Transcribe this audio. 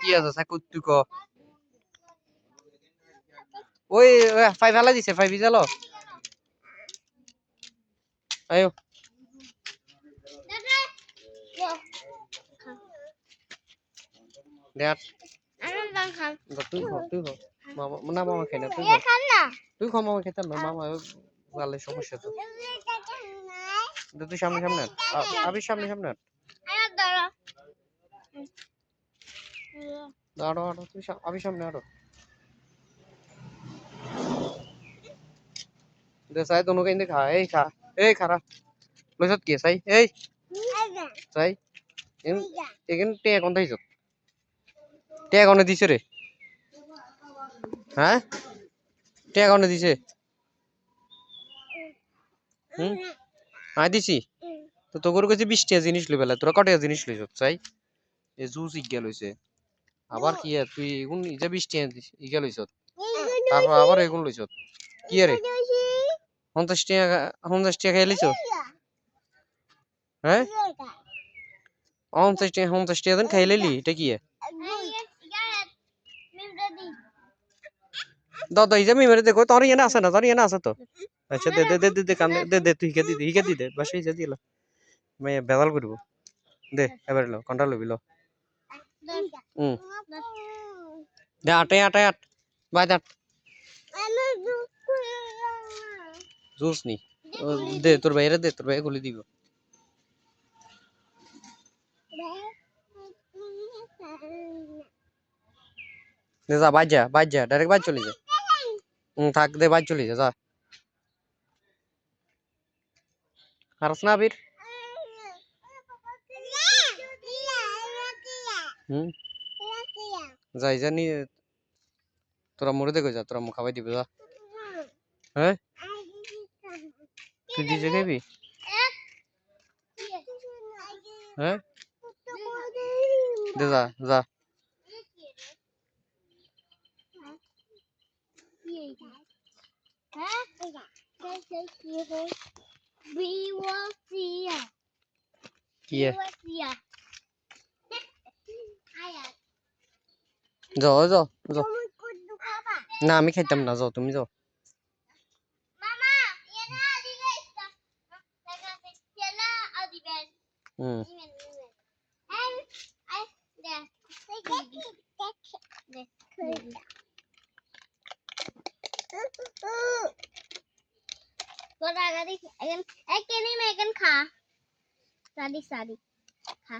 কি আছে সাকুত তুই ক ওই ফাইভ হালা দিছে ফাইভ ইজালো আয়ো দেখ তুই খা মামা না মামা খাই না তুই খা মামা খেতাম না মামা গালে সমস্যা তো তুই সামনে সামনে আবি সামনে সামনে আরো আরো তুই আবি সামনে আরো দে সাই দোনো কেন খা এই খারা লইছত কি সাই এই সাই এখান টে কোন দিছ টে কোন দিছে রে হ্যাঁ টে কোন দিছে আই দিছি তো তোর কাছে 20 টা জিনিস লইবেলা তোরা কটা জিনিস লইছত চাই এ জুস ইগা লইছে আবার কি তুই এগুন ইজা 20 টা ইগা লইছত তারপর আবার এগুন লইছত কি রে 50 টা খাইলিছ হ্যাঁ 50 টা দিন খাইলিলি এটা কি দাদা ইজা মি মেরে দেখো তোর ইয়া না আছে তো আচ্ছা দে কান দে তুই হিকা দি দে বাসে ইজা দিলা मैं बेदाल करबो दे एबार लो कंट्रोल लबि लो दे आटे आट बाय दाट जूस नी दे তোর ভাই গুলি দিব দে যা বাজ যা ডাইরেক্ট বাজ চলে যা থাক দে বাজ চলে যা হারস না বীর যাই জানি তোরা মরে দেখো যা তোরা মুখ খাবাই দিবে যা হ্যাঁ তুই ডিজে খাবি হ্যাঁ দে যা কি যাও না আমি খাইতাম না যাও তুমি যাও खा सादी खा